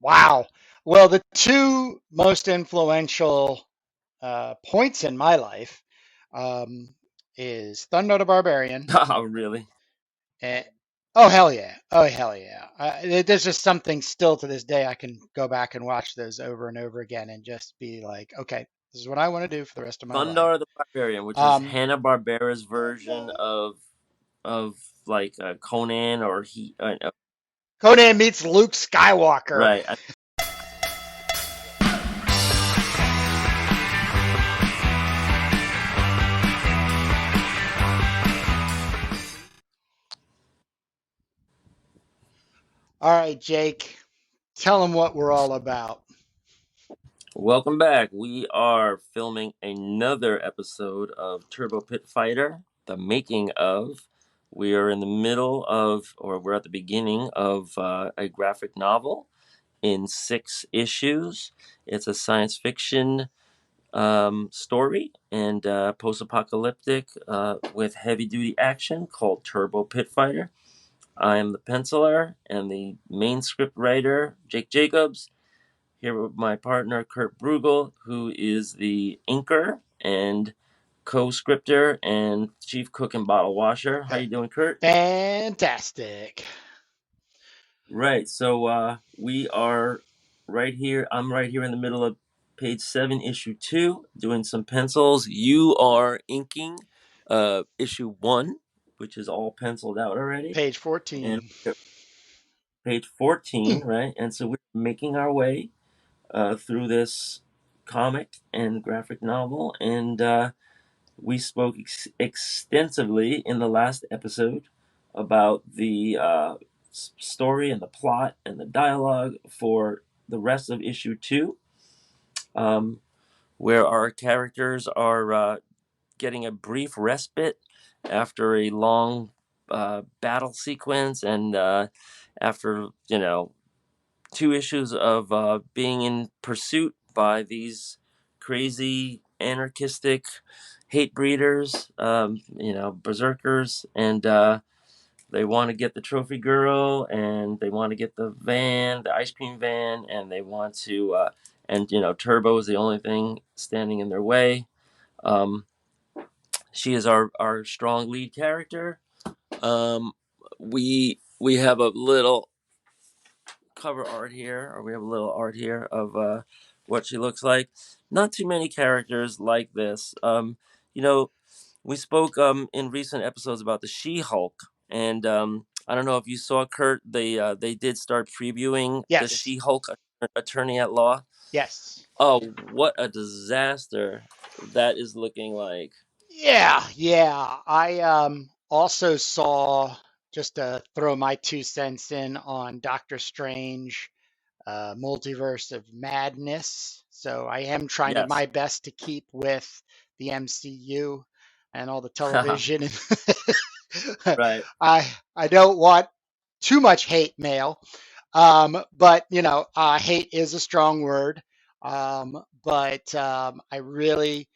Wow. Well, the two most influential points in my life um, is Thundarr the Barbarian. Oh, really? And, oh, hell yeah. Oh, hell yeah. There's just something still to this day I can go back and watch those over and over again and just be like, okay, this is what I want to do for the rest of my life. Thundarr the Barbarian, which is Um, Hanna-Barbera's version of like Conan or he Conan meets Luke Skywalker. right. All right, Jake, tell them what we're all about. Welcome back. We are filming another episode of Turbo Pit Fighter, the making of. We are in the middle of, or we're at the beginning of a graphic novel in 6 issues. It's a science fiction story and post-apocalyptic with heavy-duty action called Turbo Pit Fighter. I am the penciler and the main script writer, Jake Jacobs, here with my partner, Kurt Brugel, who is the inker and co-scripter and chief cook and bottle washer. How you doing, Kurt? Fantastic. Right. So we are right here. I'm right here in the middle of page 7, issue 2, doing some pencils. You are inking issue 1, which is all penciled out already. Page And 14. page 14, right? And so we're making our way through this comic and graphic novel. And we spoke extensively in the last episode about the story and the plot and the dialogue for the rest of issue 2, where our characters are getting a brief respite after a long battle sequence and after 2 issues of being in pursuit by these crazy anarchistic hate breeders, berserkers, and they want to get the trophy girl, and they want to get the van, the ice cream van, and they want to, Turbo is the only thing standing in their way. Um, she is our strong lead character. We have a little cover art here, or we have a little art here of what she looks like. Not too many characters like this. You know, we spoke in recent episodes about the She-Hulk, and I don't know if you saw, Kurt. They did start previewing the Yes. She-Hulk Attorney at Law. Yes. Oh, what a disaster that is looking like. Yeah. I also saw, just to throw my 2 cents in on Doctor Strange, Multiverse of Madness. So I am trying to Yes. my best to keep with the MCU and all the television. Right. I don't want too much hate mail, but hate is a strong word. But I really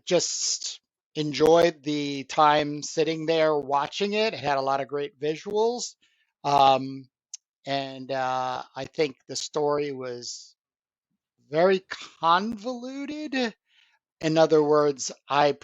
just enjoyed the time sitting there watching it. It had a lot of great visuals. Um, and I think the story was very convoluted. In other words, I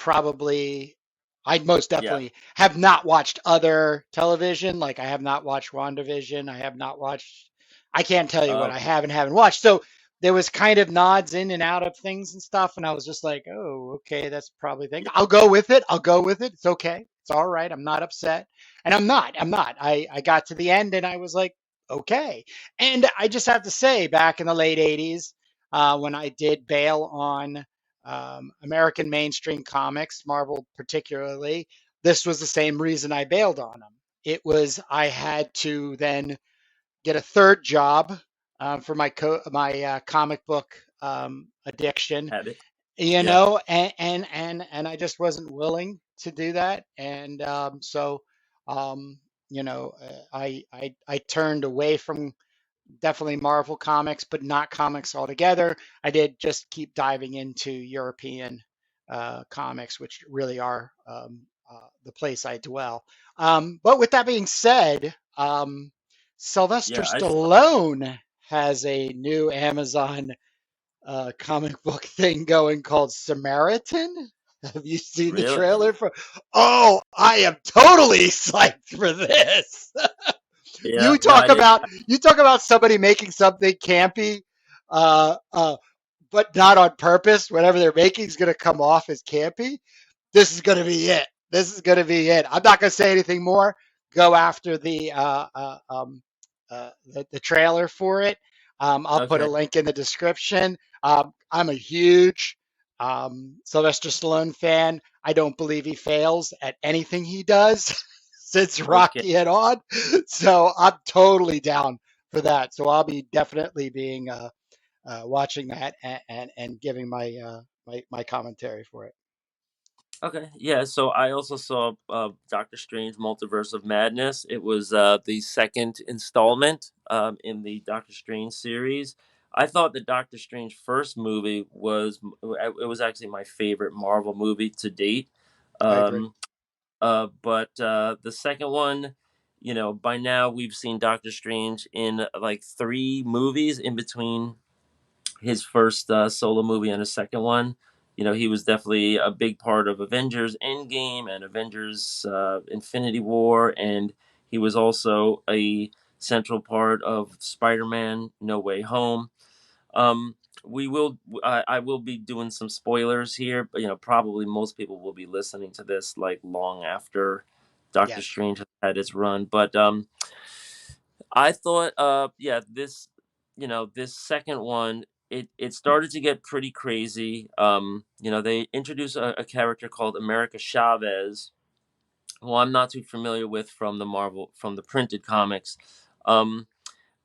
most Yeah. definitely have not watched other television. Like I have not watched Wanda Vision. I have not watched, I can't tell you what I haven't watched. So there was kind of nods in and out of things and stuff. And I was just like, oh, okay, that's probably thing. Yeah. I'll go with it. I'll go with it. It's okay. It's all right. I'm not upset. And I'm not. I got to the end and I was like, okay. And I just have to say, back in the late 80s, when I did bail on American mainstream comics, Marvel particularly, this was the same reason I bailed on them. It was I had to then get a third job for my comic book addiction, Had it. Yeah. and I just wasn't willing to do that, and um, I turned away from definitely Marvel comics, but not comics altogether. I did just keep diving into European comics, which really are the place I dwell. But with that being said, Sylvester Yeah. Stallone has a new Amazon comic book thing going called Samaritan. Have you seen the Really? trailer for? Oh, I am totally psyched for this. Yeah. No, I didn't. You talk about somebody making something campy, uh, uh, but not on purpose. Whatever they're making is going to come off as campy. This is going to be it. This is going to be it. I'm not going to say anything more. Go after the trailer for it. I'll put a Okay. link in the description. I'm a huge Sylvester Stallone fan. I don't believe he fails at anything he does since Okay. Rocky and on. So I'm totally down for that. So I'll be definitely being watching that and giving my commentary for it. Okay, yeah. So I also saw Doctor Strange: Multiverse of Madness. It was the second installment in the Doctor Strange series. I thought the Doctor Strange first movie was it was actually my favorite Marvel movie to date. I agree. Um, but the second one, by now we've seen Doctor Strange in like three movies in between his first solo movie and his second one. He was definitely a big part of Avengers Endgame and Avengers Infinity War, and he was also a central part of Spider-Man No Way Home. Um, I will be doing some spoilers here, but probably most people will be listening to this like long after Doctor Yes. Strange has had its run. But I thought, yeah, this second one, it started to get pretty crazy. They introduced a character called America Chavez, who I'm not too familiar with from the printed comics. Um,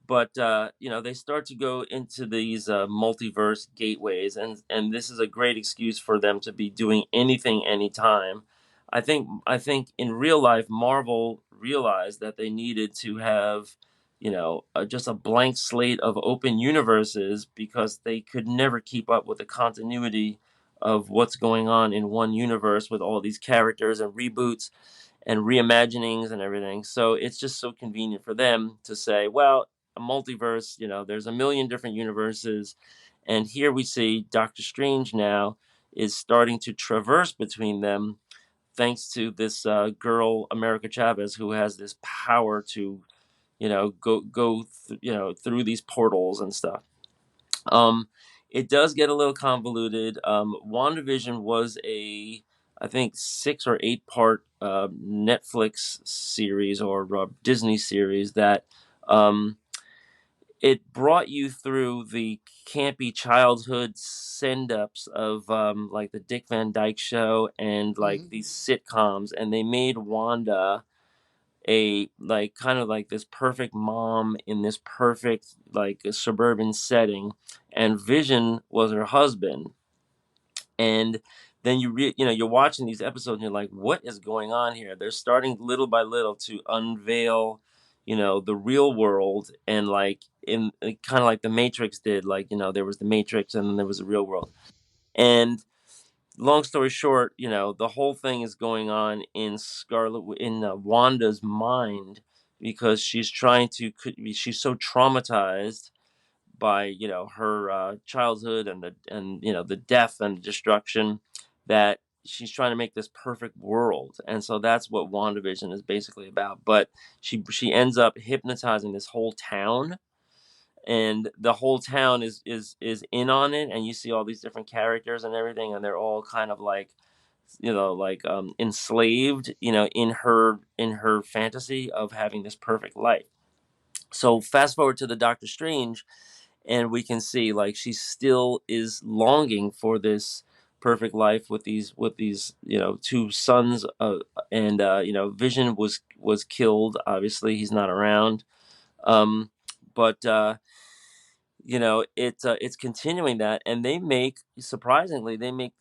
but they start to go into these multiverse gateways, and this is a great excuse for them to be doing anything anytime. I think in real life Marvel realized that they needed to have just a blank slate of open universes, because they could never keep up with the continuity of what's going on in one universe with all these characters and reboots and reimaginings and everything. So it's just so convenient for them to say, well, a multiverse, there's a million different universes. And here we see Doctor Strange now is starting to traverse between them, thanks to this girl, America Chavez, who has this power to, through these portals and stuff. Um, it does get a little convoluted. WandaVision was I think, 6 or 8 part Netflix series or Disney series that um, it brought you through the campy childhood send ups of like the Dick Van Dyke Show and like Hmm. these sitcoms, and they made Wanda a like kind of like this perfect mom in this perfect like a suburban setting, and Vision was her husband. And then you're watching these episodes and you're like, what is going on here? They're starting little by little to unveil the real world, and like in kind of like the Matrix did, like there was the Matrix and then there was the real world. And long story short, the whole thing is going on in Wanda's mind, because she's so traumatized by her childhood and the death and destruction, that she's trying to make this perfect world. And so that's what WandaVision is basically about. But she ends up hypnotizing this whole town, and the whole town is in on it, and you see all these different characters and everything, and they're all kind of like enslaved in her fantasy of having this perfect life. So fast forward to the Doctor Strange, and we can see like she still is longing for this perfect life with these two sons, and Vision was killed. Obviously he's not around. But it's continuing that, and they make the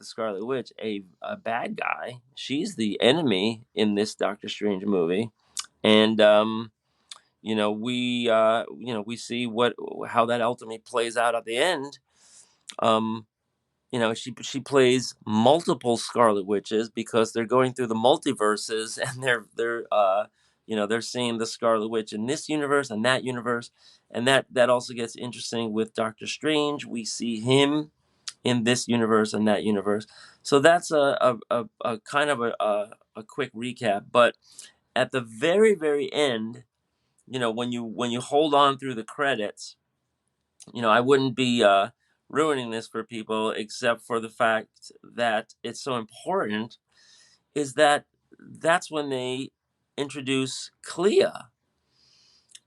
Scarlet Witch a bad guy. She's the enemy in this Doctor Strange movie. And we see what how that ultimately plays out at the end. um she plays multiple Scarlet Witches because they're going through the multiverses, and they're they're seeing the Scarlet Witch in this universe and that universe, and that also gets interesting with Doctor Strange. We see him in this universe and that universe. So that's a kind of a quick recap. But at the very very end, when you hold on through the credits, I wouldn't be ruining this for people except for the fact that it's so important. Is that's when they introduce Clea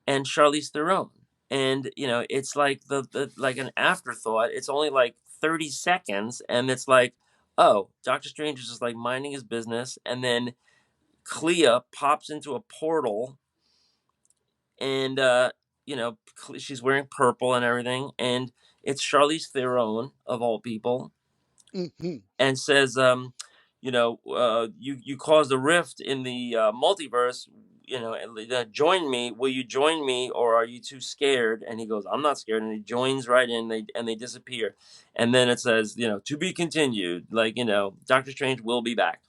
and Charlize Theron, and it's like the like an afterthought. It's only like 30 seconds, and it's like, oh, Doctor Strange is just like minding his business, and then Clea pops into a portal, and she's wearing purple and everything, and it's Charlize Theron of all people, Hmm. and says, you caused a rift in the multiverse. Join me. Will you join me, or are you too scared? And he goes, I'm not scared, and he joins right in. They disappear, and then it says, to be continued. Like, Doctor Strange will be back,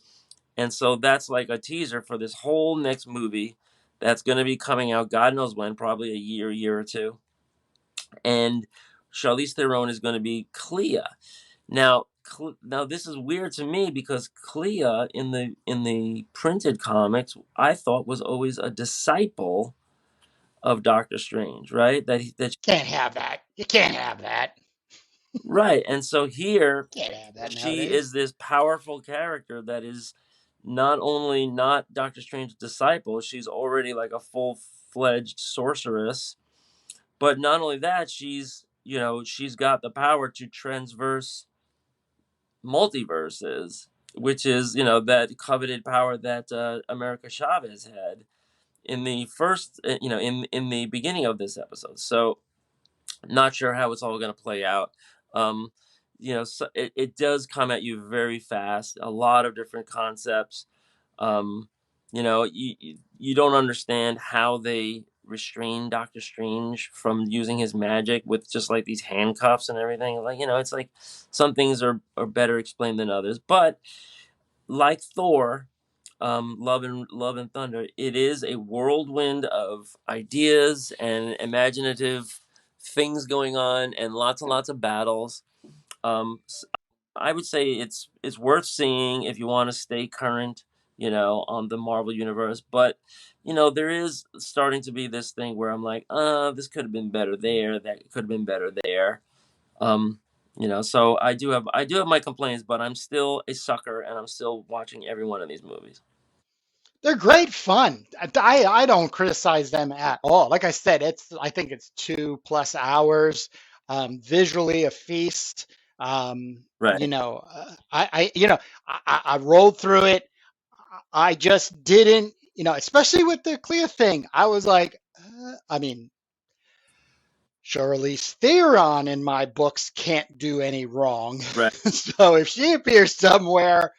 and so that's like a teaser for this whole next movie that's going to be coming out. God knows when, probably a year or two, and Charlize Theron is going to be Clea. Now this is weird to me because Clea in the printed comics I thought was always a disciple of Doctor Strange, right? Can't have that. You can't have that. Right, and so here Can't have that she nowadays. is this powerful character that is not only not Doctor Strange's disciple, she's already like a full-fledged sorceress, but not only that, she's got the power to transverse multiverses, which is that coveted power that America Chavez had in the first, in the beginning of this episode. So not sure how it's all going to play out. Um, so it does come at you very fast. A lot of different concepts. You don't understand how they restrain Doctor Strange from using his magic with just like these handcuffs and everything. Like, it's like some things are better explained than others. But like Thor, Love and Thunder, it is a whirlwind of ideas and imaginative things going on and lots of battles. I would say it's worth seeing if you want to stay current, on the Marvel universe. But there is starting to be this thing where I'm like, this could have been better there. That could have been better there. Um, so I do have my complaints, but I'm still a sucker, and I'm still watching every one of these movies. They're great fun. I don't criticize them at all. Like I said, I think it's 2+ hours. Visually a feast. Right, I rolled through it. I just didn't, especially with the Clea thing. I was like, I mean, Charlize Theron in my books can't do any wrong. right, So if she appears somewhere,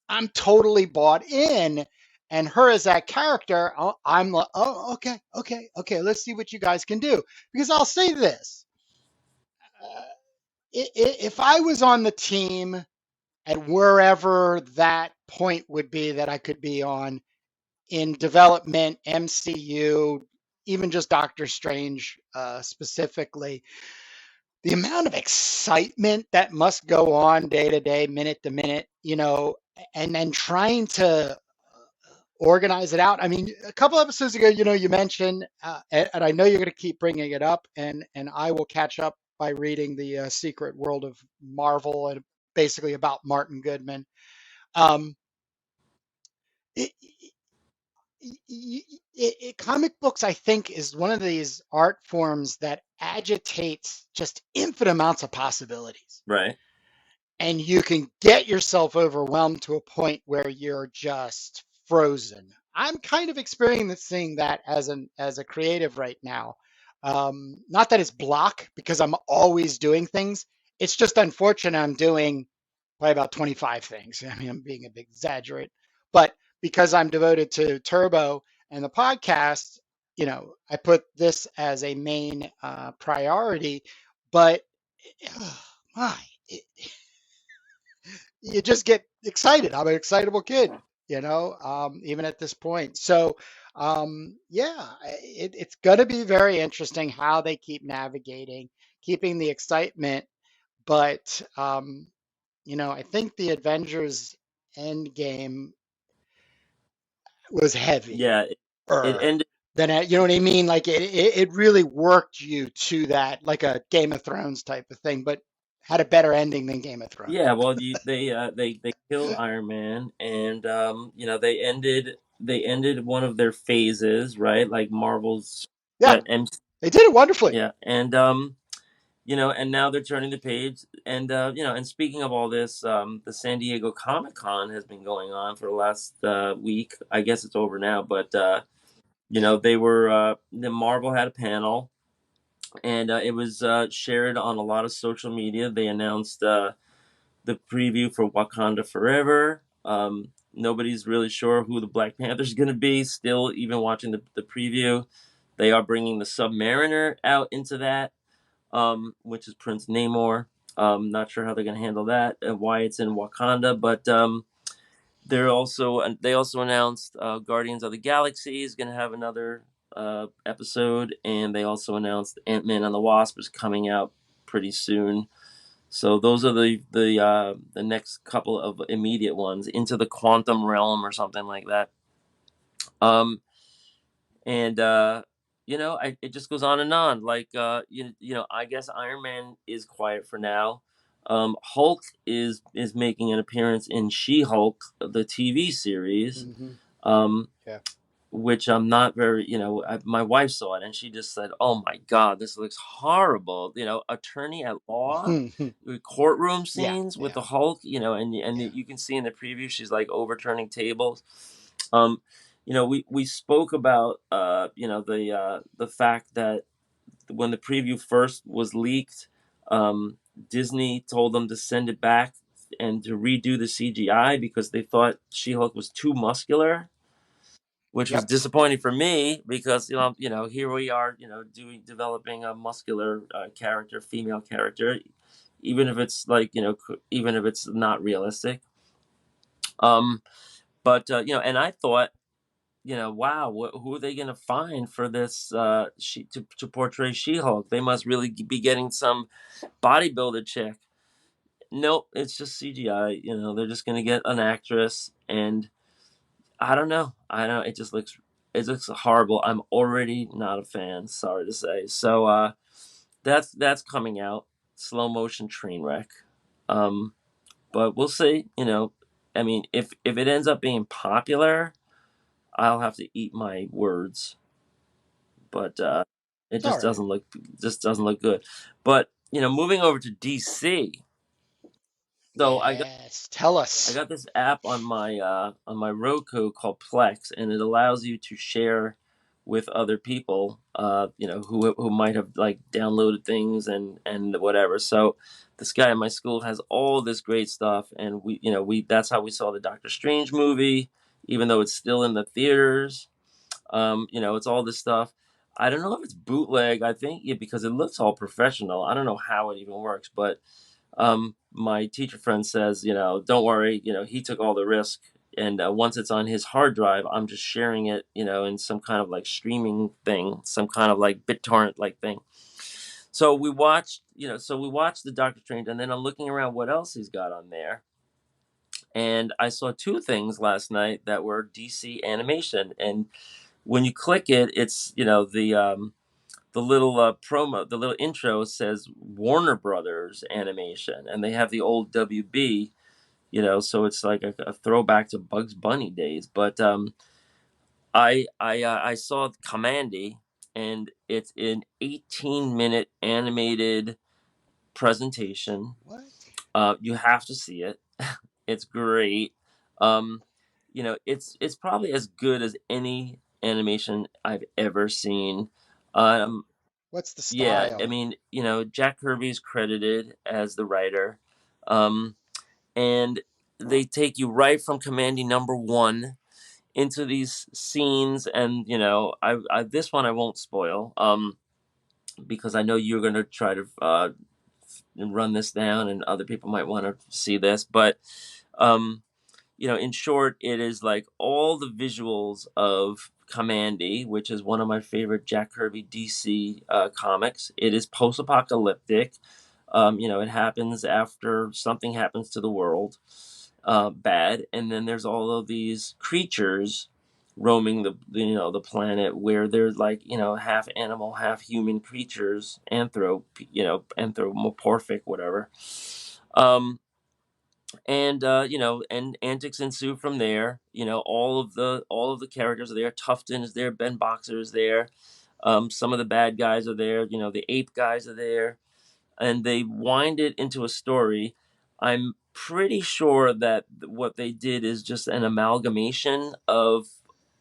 I'm totally bought in. And her as that character, I'm like, oh, okay. Let's see what you guys can do. Because I'll say this: uh, if I was on the team at wherever that point would be that I could be on in development, MCU, even just Doctor Strange specifically, the amount of excitement that must go on day to day, minute to minute, and then trying to organize it out. I mean, a couple episodes ago, you mentioned, and I know you're going to keep bringing it up, and I will catch up by reading the Secret World of Marvel and basically about Martin Goodman. Um, it, Comic books, I think, is one of these art forms that agitates just infinite amounts of possibilities, right, and you can get yourself overwhelmed to a point where you're just frozen. I'm kind of experiencing that as a creative right now. Not that it's block because I'm always doing things. It's just unfortunate I'm doing probably about 25 things. I mean, I'm being a big exaggerate, but because I'm devoted to Turbo and the podcast, I put this as a main priority. But my, it, you just get excited. I'm an excitable kid, even at this point. So Yeah, it's going to be very interesting how they keep navigating, keeping the excitement. But I think the Avengers Endgame was heavy. Yeah, it ended. Then you know what I mean? Like it really worked you to that, like a Game of Thrones type of thing, but had a better ending than Game of Thrones. Yeah, well, they killed Iron Man, and they ended one of their phases, right? Like Marvel's Yeah, M. they did it wonderfully. Yeah, and and now they're turning the page, and and speaking of all this, the San Diego Comic Con has been going on for the last week. I guess it's over now, but they were the Marvel had a panel, and it was shared on a lot of social media. They announced the preview for Wakanda Forever. Nobody's really sure who the Black Panther's going to be. Still, even watching the preview, they are bringing the Submariner out into that, which is Prince Namor. Not sure how they're going to handle that and why it's in Wakanda, but they also announced Guardians of the Galaxy is going to have another episode, and they also announced Ant-Man and the Wasp is coming out pretty soon. So those are the next couple of immediate ones into the quantum realm or something like that. Um, and it just goes on and on. Like I guess Iron Man is quiet for now. Hulk is making an appearance in She-Hulk, the TV series. Hmm. Um, Yeah. which I'm not very, my wife saw it and she just said, "Oh my God, this looks horrible." Attorney at law, with courtroom Yeah. scenes with Yeah. the Hulk, and Yeah. you can see in the preview she's like overturning tables. Um, we spoke about, the fact that when the preview first was leaked, Disney told them to send it back and to redo the CGI because they thought She-Hulk was too muscular, which was Yep. disappointing for me because here we are, developing a muscular character, female character, even if it's like even if it's not realistic. Um, but and I thought, wow, who are they going to find for this to portray She-Hulk? They must really be getting some bodybuilder chick. Nope, it's just CGI. They're just going to get an actress, and I don't know. I don't know. It looks horrible. I'm already not a fan. Sorry to say. So that's coming out. Slow motion train wreck. Um, but we'll see. I mean, if it ends up being popular, I'll have to eat my words. But it All right. just doesn't look good. But moving over to DC. So Yes. Tell I us. got this app on my Roku called Plex, and it allows you to share with other people, who might have like downloaded things and whatever. So this guy at my school has all this great stuff, and we that's how we saw the Doctor Strange movie, even though it's still in the theaters. It's all this stuff. I don't know if it's bootleg. I think because it looks all professional. I don't know how it even works, but my teacher friend says, don't worry, he took all the risk. And once it's on his hard drive, I'm just sharing it, in some kind of like streaming thing, some kind of like BitTorrent like thing. So we watched the Doctor Strange, and then I'm looking around what else he's got on there. And I saw two things last night that were DC animation. And when you click it, it's, the little promo, the little intro says Warner Brothers Animation, and they have the old WB, so it's like a throwback to Bugs Bunny days. But I saw Kamandi, and it's an 18-minute animated presentation. What? You have to see it. It's great. Um, it's probably as good as any animation I've ever seen. Um, What's the Yeah, I style? mean, Jack Kirby's credited as the writer, um, and they take you right from Commanding Number One into these scenes, and I this one I won't spoil, because I know you're gonna try to run this down, and other people might want to see this, but um, in short, it is like all the visuals of Kamandi, which is one of my favorite Jack Kirby DC comics. It is post-apocalyptic. It happens after something happens to the world, bad, and then there's all of these creatures roaming the planet where they're like half animal, half human creatures, anthropomorphic, whatever. Um, and antics ensue from there. All of the characters are there. Tufton is there. Ben Boxer is there. Some of the bad guys are there. The ape guys are there, and they wind it into a story. I'm pretty sure that what they did is just an amalgamation of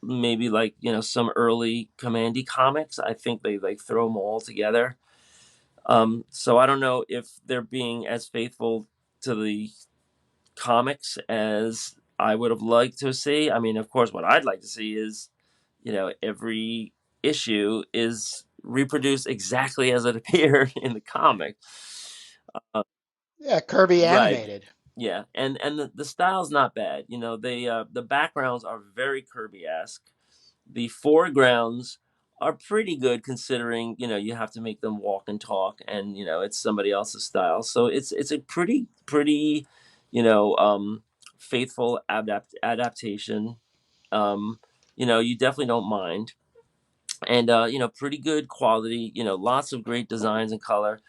maybe like some early Commandy comics. I think they like throw them all together. So I don't know if they're being as faithful to the comics as I would have liked to see. I mean, of course, what I'd like to see is, every issue is reproduced exactly as it appeared in the comic. Uh, Yeah, Kirby right. animated. Yeah, and the style's not bad. The backgrounds are very Kirby-esque. The foregrounds are pretty good considering you have to make them walk and talk, and it's somebody else's style. So it's a pretty you know um, faithful adaptation. You definitely don't mind, and pretty good quality. Lots of great designs and color.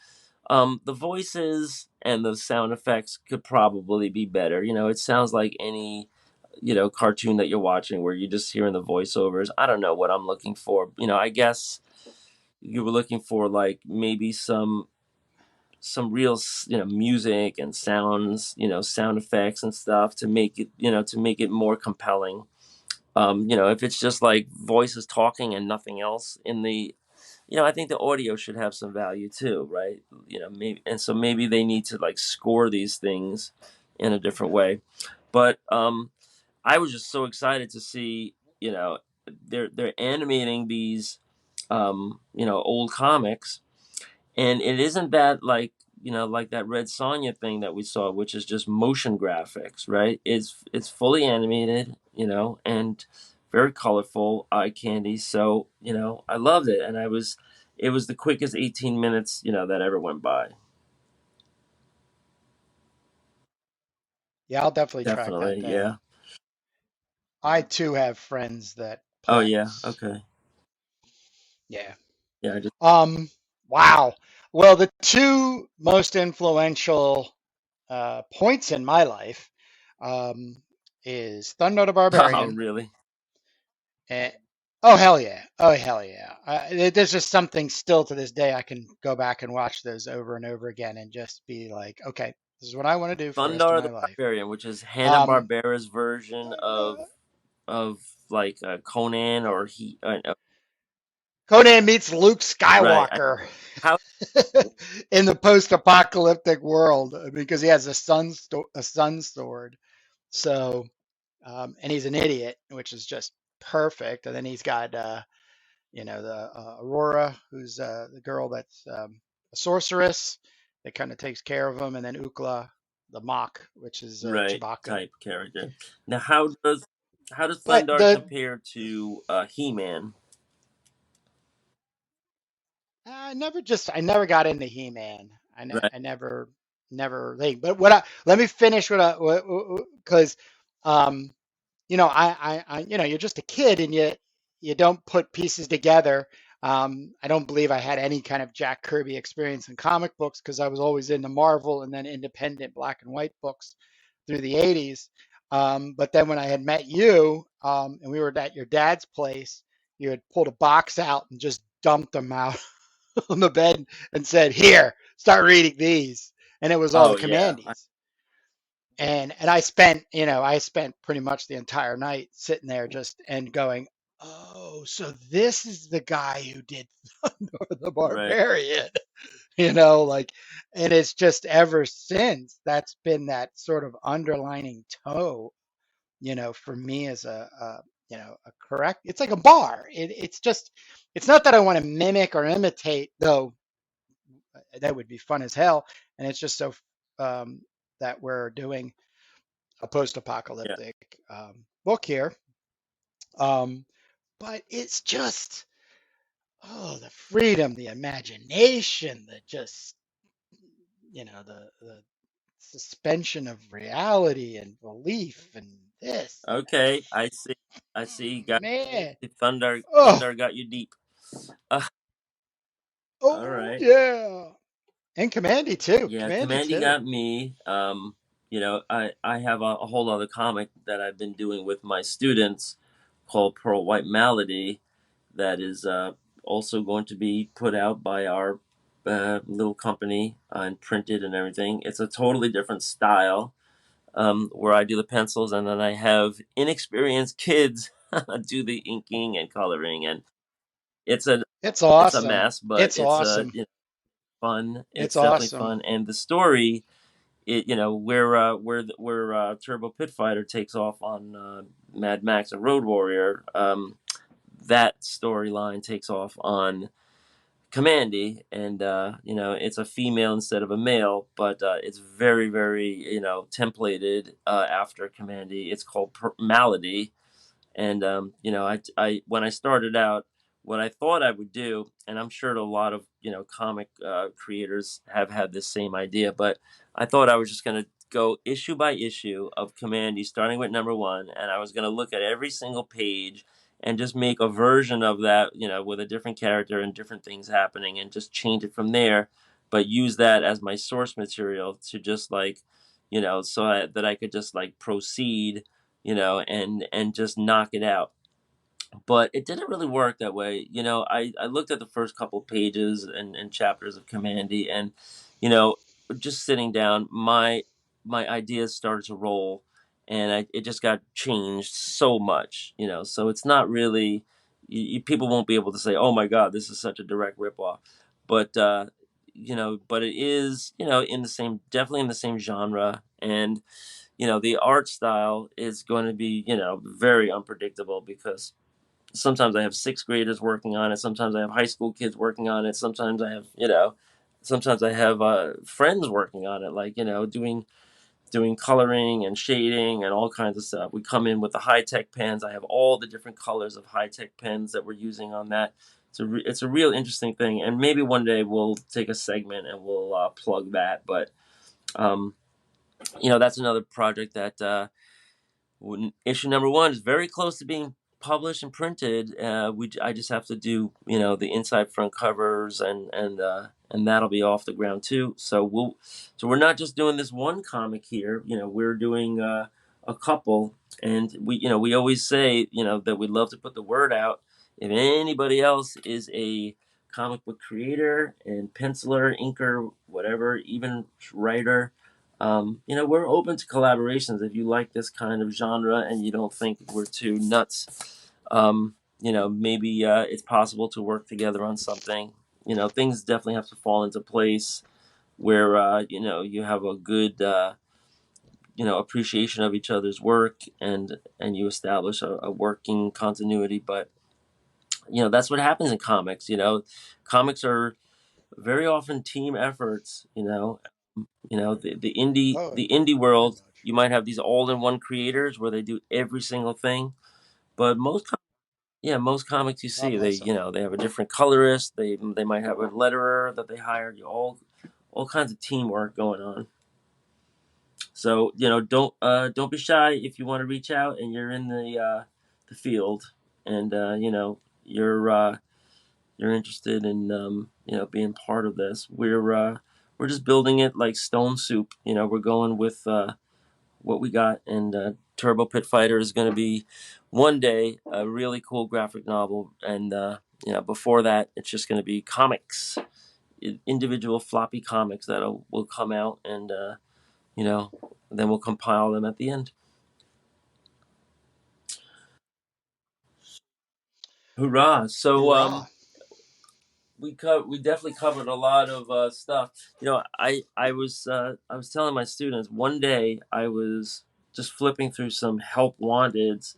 The voices and the sound effects could probably be better. It sounds like any cartoon that you're watching where you're just hearing the voiceovers. I don't know what I'm looking for. I guess you were looking for like maybe some real music and sounds, sound effects and stuff to make it more compelling. If it's just like voices talking and nothing else in the I think the audio should have some value too, right? Maybe, and so maybe they need to like score these things in a different way. But I was just so excited to see, they're animating these, old comics, and it isn't that like that Red Sonja thing that we saw, which is just motion graphics, right? It's fully animated, and very colorful, eye candy. So I loved it, and it was the quickest 18 minutes that ever went by. Yeah, I'll definitely track that Definitely, yeah. down. I too have friends that Oh yeah, plex. okay, Yeah. yeah. I just Um, wow. Well, the two most influential points in my life um, is Thundarr the oh Barbarian. really? And, oh hell yeah! Oh hell yeah! There's just something still to this day I can go back and watch those over and over again and just be like, okay, this is what I want to do for the rest of Thundarr the my life. Barbarian, which is Hanna Um, Barbera's version of like Conan, or he Conan meets Luke right. Skywalker How in the post-apocalyptic world because he has a sun sword. So, and he's an idiot, which is just perfect. And then he's got, the Aurora, who's the girl that's a sorceress that kind of takes care of him, and then Ukla, the mock, which is right Chewbacca. type character. Now, how does But Thundarr compare to He-Man? I never got into He-Man. Right. I never like. But let me finish because, um, you're just a kid and you don't put pieces together. I don't believe I had any kind of Jack Kirby experience in comic books because I was always into Marvel and then independent black and white books through the 80s. But then when I had met you and we were at your dad's place, you had pulled a box out and just dumped them out on the bed and said, "Here, start reading these." And it was all the Oh yeah. commandees. And I spent pretty much the entire night sitting there just and going, "Oh, so this is the guy who did Thundarr the Right. Barbarian." Like, and it's just ever since that's been that sort of underlining toe, for me as a correct. It's like a bar. It's not that I want to mimic or imitate, though that would be fun as hell. And it's just so um, that we're doing a Yeah. post-apocalyptic book here. Um, but it's just, oh, the freedom, the imagination, the just, the suspension of reality and belief and this and that. Okay, I see. I see. Got Man. Thundarr. Oh, Thundarr got you deep. Uh, all oh right. yeah. And Commandy too. Yeah, Commandy Kamandi too. got me. I have a whole other comic that I've been doing with my students called Pearl White Malady that is also going to be put out by our little company and printed and everything. It's a totally different style where I do the pencils and then I have inexperienced kids do the inking and coloring, and it's a It's it's a awesome. mess, but It's it's awesome. fun. It's It's definitely awesome. fun, and the story, where Turbo Pit Fighter takes off on Mad Max and Road Warrior. That storyline takes off on Kamandi, and it's a female instead of a male, but it's very, very templated after Kamandi. It's called Malady, and I when I started out, what I thought I would do, and I'm sure a lot of comic creators have had this same idea, but I thought I was just going to go issue by issue of Commandy, starting with number one, and I was going to look at every single page and just make a version of that, with a different character and different things happening, and just change it from there. But use that as my source material to just like, that I could just like proceed, and just knock it out. But it didn't really work that way. I looked at the first couple pages and chapters of Commandy, and you know, just sitting down, my ideas started to roll, and it just got changed so much. So it's not really people won't be able to say, "Oh my God, this is such a direct ripoff," but but it is in the same definitely in the same genre, and the art style is going to be very unpredictable because sometimes I have sixth graders working on it. Sometimes I have high school kids working on it. Sometimes I have friends working on it, like doing coloring and shading and all kinds of stuff. We come in with the high tech pens. I have all the different colors of high tech pens that we're using on that. It's a real interesting thing, and maybe one day we'll take a segment and we'll plug that. But um, that's another project that issue number one is very close to being published and printed. I just have to do the inside front covers, and that'll be off the ground too. So we're not just doing this one comic here. We're doing a couple, and we always say that we'd love to put the word out. If anybody else is a comic book creator and penciler, inker, whatever, even writer, we're open to collaborations if you like this kind of genre and you don't think we're too nuts. Maybe it's possible to work together on something. Things definitely have to fall into place where you have a good appreciation of each other's work, and you establish a working continuity. But that's what happens in comics. Comics are very often team efforts. Oh, The indie very world, much. you might have these all-in-one creators where they do every single thing, but most comics you God see, they bless them. they have a different colorist, they might have a letterer that they hired, all kinds of teamwork going on. So don't be shy if you want to reach out and you're in the field, and you're interested in being part of this. We're just building it like stone soup. We're going with what we got, and Turbo Pit Fighter is going to be one day a really cool graphic novel, and before that it's just going to be comics, individual floppy comics that will come out, and you know then we'll compile them at the end. Hurrah! So Hurrah. we definitely covered a lot of stuff. I was telling my students one day I was just flipping through some help wanteds,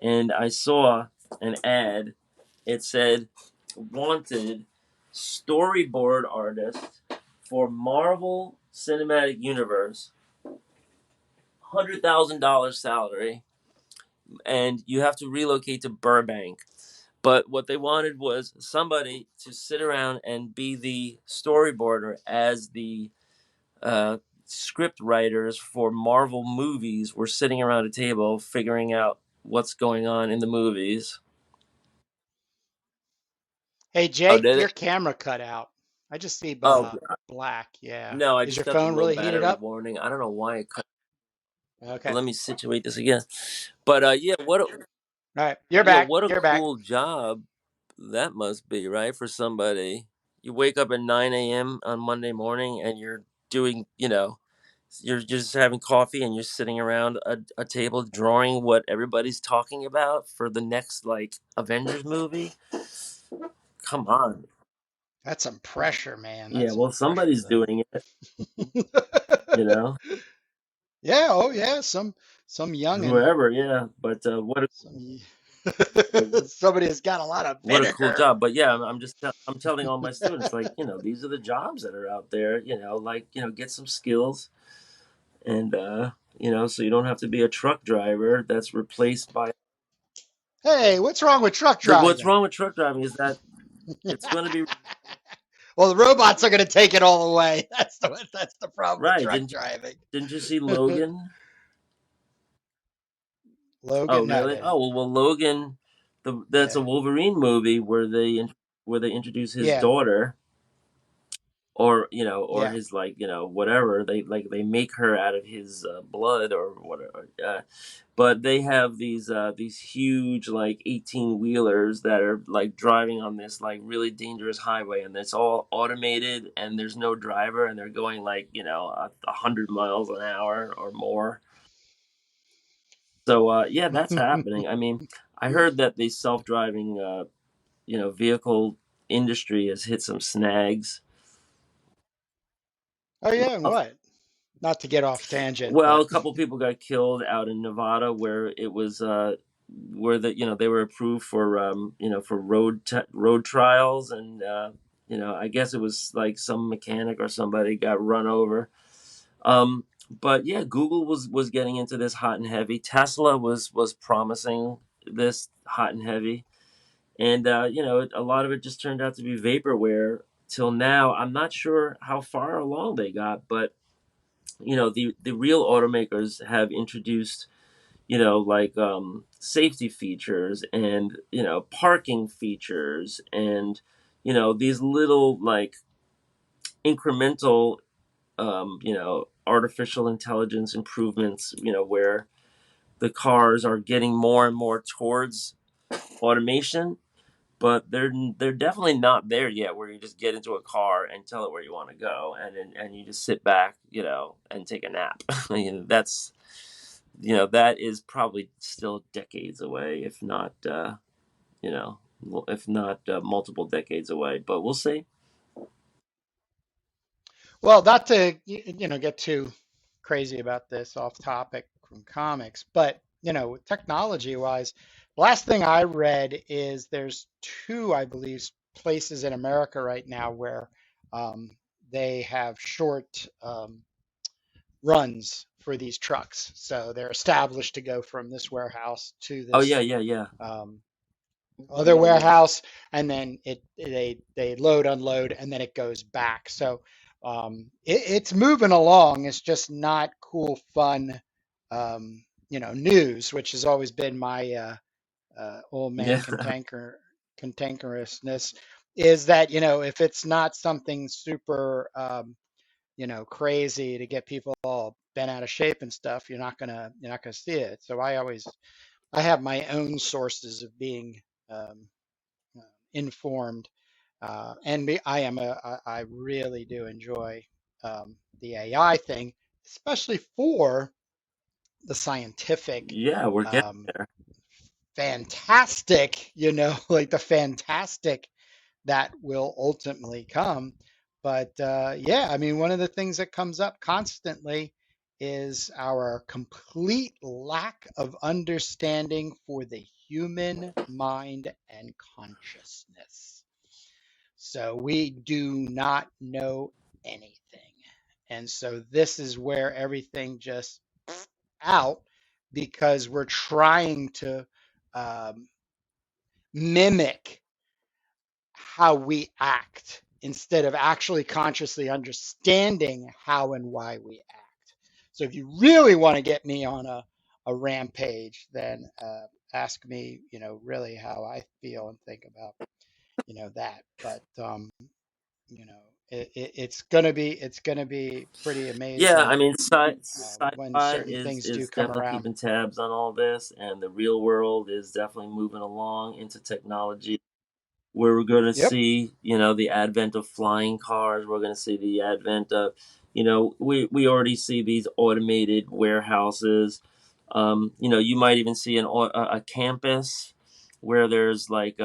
and I saw an ad. It said wanted storyboard artist for Marvel Cinematic Universe $100,000 salary, and you have to relocate to Burbank. But what they wanted was somebody to sit around and be the storyboarder as the uh, script writers for Marvel movies were sitting around a table figuring out what's going on in the movies. Hey, Oh, Jake, did your it? camera cut out. I just see Oh, black. Yeah. no, I Is your just got the phone low really heated battery up? warning. I don't know why it cut. Okay. Let me situate this again. But yeah, All right. You're back. what a You're back. cool job that must be, right? For somebody. You wake up at 9 a.m. on Monday morning and you're doing, you're just having coffee and you're sitting around a table drawing what everybody's talking about for the next like Avengers movie. Come on. That's some pressure, man. Yeah, That's some well, pressure somebody's there. doing it, you know, Yeah. Oh, yeah. Some youngin. whoever, yeah. But Some. what Somebody has got a lot of what a cool vinegar. job. But yeah, I'm telling all my students, like, these are the jobs that are out there, like, get some skills, and so you don't have to be a truck driver that's replaced by Hey, what's wrong with truck what's driving? wrong with truck driving is that it's going to be Well, the robots are going to take it all away. That's the problem with right. truck driving. Didn't you see Logan? Oh, Logan, no, I really? didn't. Oh, well, Logan, that's a Yeah, Wolverine movie where they introduce his yeah, daughter, or or yeah. his, like, whatever, they make her out of his blood or whatever. But they have these huge, like, 18 wheelers that are like driving on this like really dangerous highway, and it's all automated and there's no driver, and they're going like 100 miles an hour or more. So yeah, that's happening. I mean, I heard that the self-driving vehicle industry has hit some snags. Oh yeah, and Uh, what? Not to get off tangent, Well, but a couple people got killed out in Nevada where it was where they were approved for for road trials, and I guess it was like some mechanic or somebody got run over. But yeah, Google was getting into this hot and heavy. Tesla was promising this hot and heavy, and a lot of it just turned out to be vaporware till now. I'm not sure how far along they got, but the real automakers have introduced like safety features, and parking features, and these little like incremental artificial intelligence improvements, where the cars are getting more and more towards automation, but they're definitely not there yet where you just get into a car and tell it where you want to go, and you just sit back, and take a nap. That's that is probably still decades away, if not you know if not multiple decades away, but we'll see. well, not to get too crazy about this off topic from comics, but technology wise, last thing I read is there's two, I believe, places in America right now where um, they have short runs for these trucks. So they're established to go from this warehouse to Oh, yeah, this yeah, yeah. um, other warehouse, and then they load, unload, and then it goes back. So it's moving along. It's just not cool, fun, news, which has always been my old Yeah. man cantankerousness. Is that if it's not something super crazy to get people all bent out of shape and stuff, you're not gonna see it. So I have my own sources of being um, informed, and I really do enjoy the AI thing, especially for the scientific Yeah, we're getting um, there. fantastic, like the fantastic that will ultimately come. But yeah, I mean, one of the things that comes up constantly is our complete lack of understanding for the human mind and consciousness. So we do not know anything. And so this is where everything just out because we're trying to um, mimic how we act instead of actually consciously understanding how and why we act. So if you really want to get me on a rampage, then ask me, really how I feel and think about, that. But it's gonna be pretty Yeah, I amazing mean, when sci-fi certain things do is come definitely around. keeping tabs on all this, and the real world is definitely moving along into technology. We're going to Yep. see, the advent of flying cars. We're going to see the advent of, we already see these automated warehouses. You might even see a campus where there's like,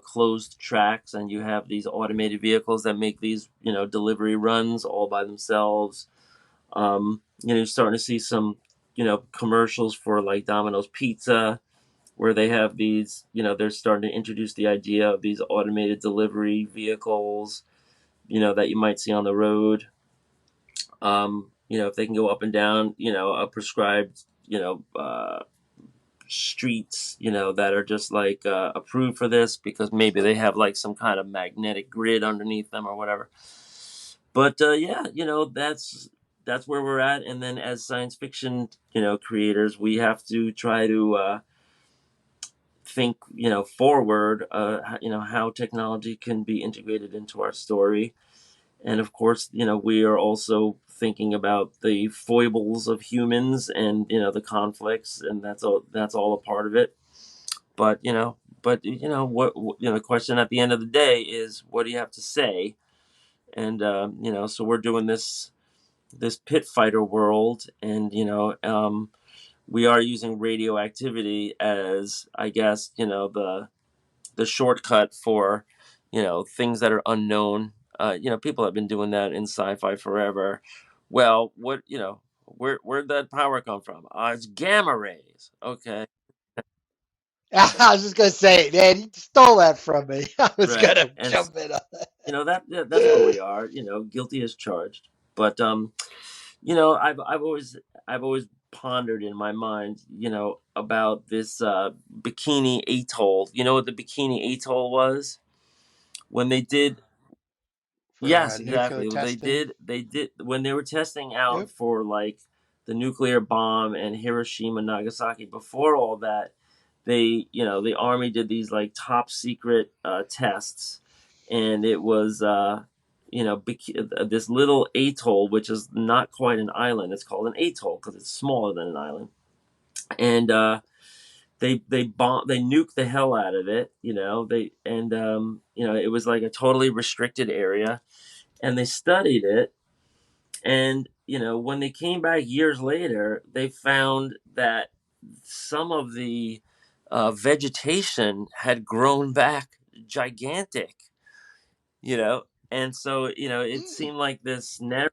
closed tracks, and you have these automated vehicles that make these, delivery runs all by themselves. You're starting to see some, commercials for like Domino's Pizza, where they have these, they're starting to introduce the idea of these automated delivery vehicles, that you might see on the road. If they can go up and down, a prescribed, streets, that are just like approved for this because maybe they have like some kind of magnetic grid underneath them or whatever. But yeah, that's where we're at. And then as science fiction, creators, we have to try to think, forward, how technology can be integrated into our story. And of course, we are also thinking about the foibles of humans and, the conflicts, and that's all a part of it. But, the question at the end of the day is, what do you have to say? And, so we're doing this pit fighter world, and, we are using radioactivity as, I guess, the shortcut for, things that are unknown. People have been doing that in sci-fi forever. Well, where'd that power come from? It's gamma rays. Okay, I was just gonna say, man, you stole that from me. I was right, gonna and jump in on that's where we that. are. Guilty as charged. But I've always pondered in my mind, about this Bikini Atoll. You know what the Bikini Atoll was? When they did For Yes, nuclear exactly. Well, they testing. did. They did when they were testing out Yep. for like the nuclear bomb and Hiroshima, Nagasaki. Before all that, the army did these like top secret tests, and it was, this little atoll, which is not quite an island. It's called an atoll because it's smaller than an island, and they nuked the hell out of it. It was like a totally restricted area, and they studied it. And when they came back years later, they found that some of the vegetation had grown back gigantic. And so it Mm. seemed like this never.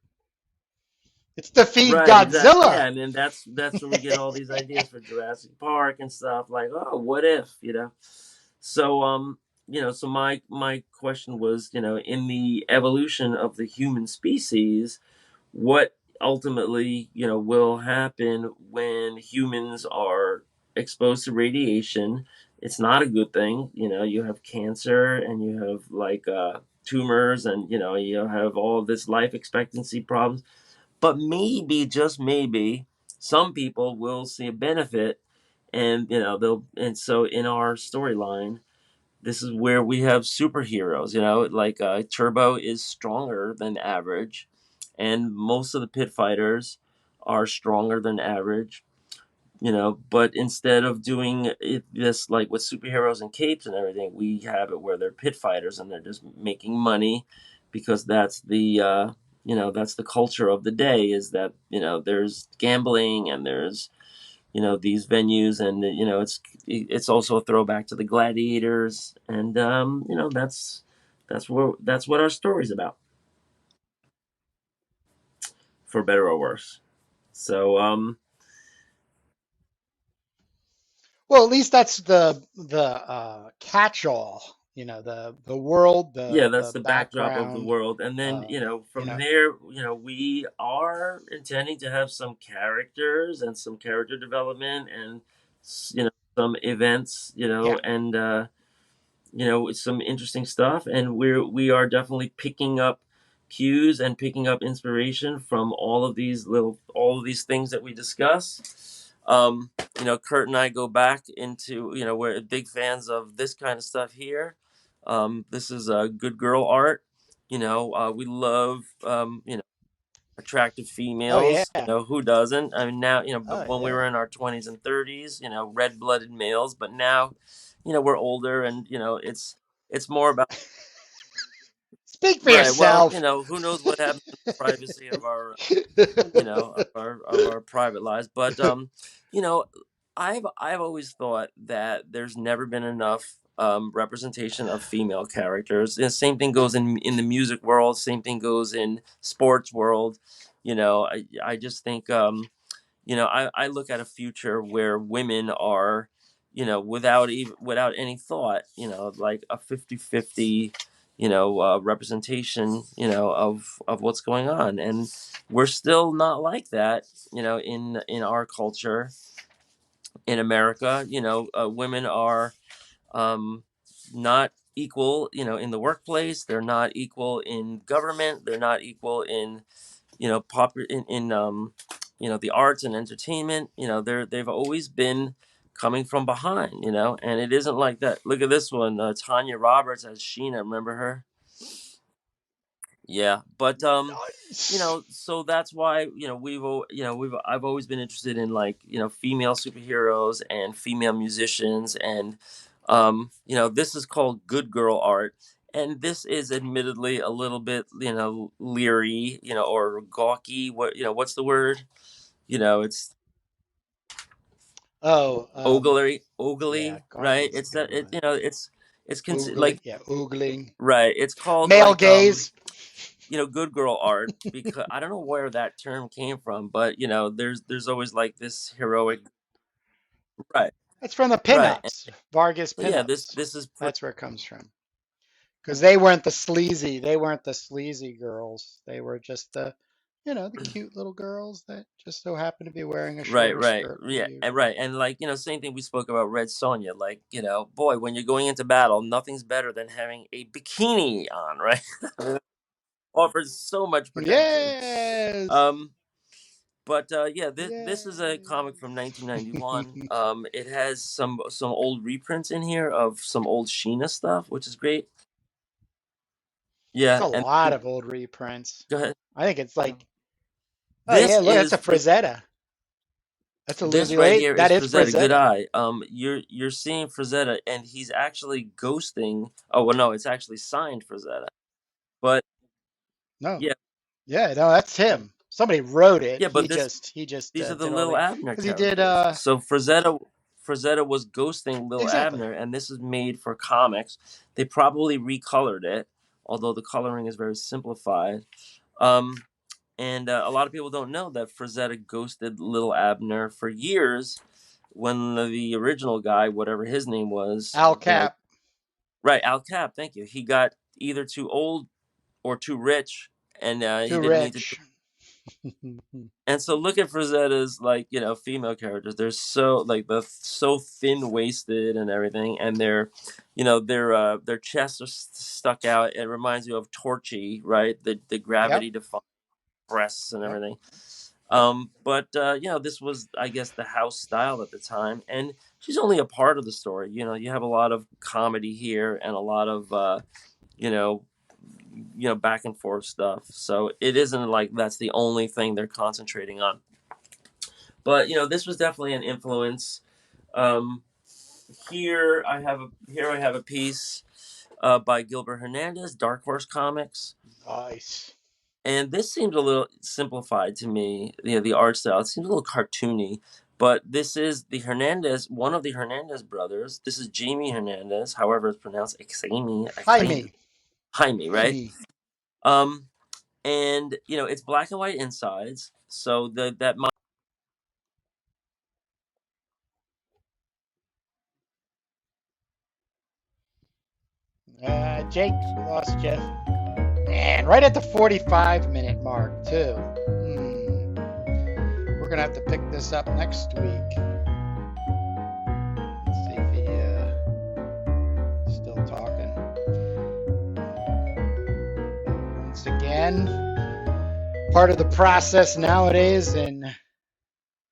It's defeat Right, exactly. Yeah, Godzilla. and then that's where we get all these ideas for Jurassic Park and stuff like, oh, what if, So so my question was, in the evolution of the human species, what ultimately, will happen when humans are exposed to radiation? It's not a good thing. You have cancer, and you have like tumors, and you have all of this life expectancy problems. But maybe, just maybe, some people will see a benefit, and they'll and so in our storyline, this is where we have superheroes. Like Turbo is stronger than average, and most of the pit fighters are stronger than average. But instead of doing this like with superheroes and capes and everything, we have it where they're pit fighters, and they're just making money because that's the culture of the day. Is that there's gambling, and there's these venues, and it's also a throwback to the gladiators, and that's what our story's about, for better or worse. So Well, at least that's the catch-all. the world, Yeah, that's the the backdrop of the background. world, and then You from know, there, we are intending to have some characters and some character development, and some events, yeah. and it's some interesting stuff, and we are definitely picking up cues and picking up inspiration from all of these things that we discuss. Kurt and I go back into, we're big fans of this kind of stuff here. This is good girl art. We love attractive Oh yeah. females. Who doesn't? I mean, now, Oh but when we yeah. were in our 20s and 30s, red-blooded males, but now, we're older, and it's more about, Speak for right. Well, yourself. who knows what happens in the privacy of our private lives, but you know I've always thought that there's never been enough representation of female characters. The same thing goes in the music world, same thing goes in sports world. I just think I look at a future where women are, without any thought, like a 50-50, representation, of what's going on. And we're still not like that, in our culture in America. Women are um, not equal, in the workplace. They're not equal in government. They're not equal in the arts and entertainment. They've always been coming from behind, and it isn't like that. Look at this one, Tanya Roberts as Sheena. Remember her? Yeah, but Nice. so that's why I've always been interested in, like, female superheroes and female musicians, and this is called good girl art, and this is admittedly a little bit, leery, or gawky. What's the word? It's Oh, yeah, ogly, right? Gawky's a It's good that it one. like, Oogling, yeah, oogling. right. It's called, Male like, gaze. good girl art, because I don't know where that term came from, but there's always like this heroic, right, That's from the right. And, pinups, Vargas but yeah, this pinups. this is That's where it comes from. Because they weren't the sleazy girls. They were just the cute little girls that just so happen to be wearing a right, shorter right, skirt than yeah, and usual. right, and, like, same thing we spoke about Red Sonja. Like, boy, when you're going into battle, nothing's better than having a bikini on, right? Offers so much protection. Yes. Um, but yeah, this is a comic from Yes. 1991. It has some old reprints in here of some old Sheena stuff, which is great. It's Yeah, a and lot of old reprints. go ahead. I think it's like, oh This yeah, look, that's is a Frazetta. That's a this Lucy right Late. here That is is Frazetta. Good Frazetta. eye. You're seeing Frazetta, and he's actually ghosting. Oh well, no, it's actually signed Frazetta. But No, yeah, yeah, no, that's him. Somebody wrote it. yeah, He but just he just these are the did all Lil the Abner because he did characters. So Frazetta was ghosting Lil exactly. Abner, and this is made for comics. They probably recolored it, although the coloring is very simplified. Um, and a lot of people don't know that Frazetta ghosted Lil Abner for years, when the original guy, whatever his name was, Al Cap, right, Al Cap, thank you. He got either too old or too rich, and he too didn't need to. rich. And so look at Frazetta's, like, female characters. They're so, like, so thin waisted and everything, and their chests are stuck out. It reminds you of Torchy, right? The Yep, gravity defying breasts and yep, everything. yep. But this was, I guess, the house style at the time, and she's only a part of the story. You have a lot of comedy here and a lot of you know back and forth stuff. So it isn't like that's the only thing they're concentrating on. But this was definitely an influence. Um, here I have a piece by Gilbert Hernandez, Dark Horse Comics. Nice. And this seems a little simplified to me. The art style, it seems a little cartoony. But this is one of the Hernandez brothers. This is Jamie Hernandez, however it's pronounced, Jaime, Jaime, right? Jaime. Um, and it's black and white insides, so that Jake, we lost Jeff. And right at the 45-minute mark, too. We're going to have to pick this up next week. Let's see if he's still talking. Once again, part of the process nowadays in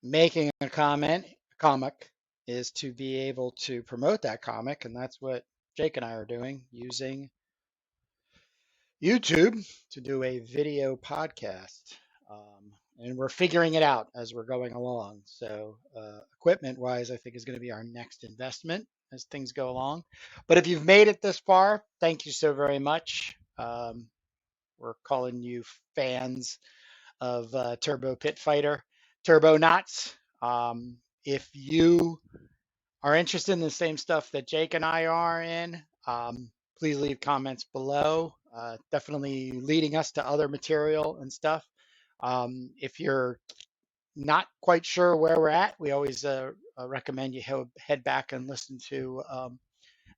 making a comic is to be able to promote that comic, and that's what Jake and I are doing, using YouTube to do a video podcast. And we're figuring it out as we're going along. So equipment wise, I think is going to be our next investment as things go along. But if you've made it this far, thank you so very much. We're calling you fans of Turbo Pit Fighter, Turbo Knots. If you are interested in the same stuff that Jake and I are in, please leave comments below. Definitely leading us to other material and stuff. If you're not quite sure where we're at, we always recommend you head back and listen to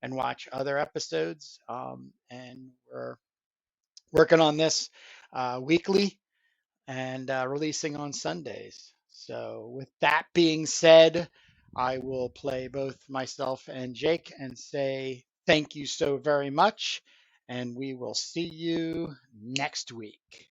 and watch other episodes. And we're working on this weekly and releasing on Sundays. So with that being said, I will play both myself and Jake and say thank you so very much. And we will see you next week.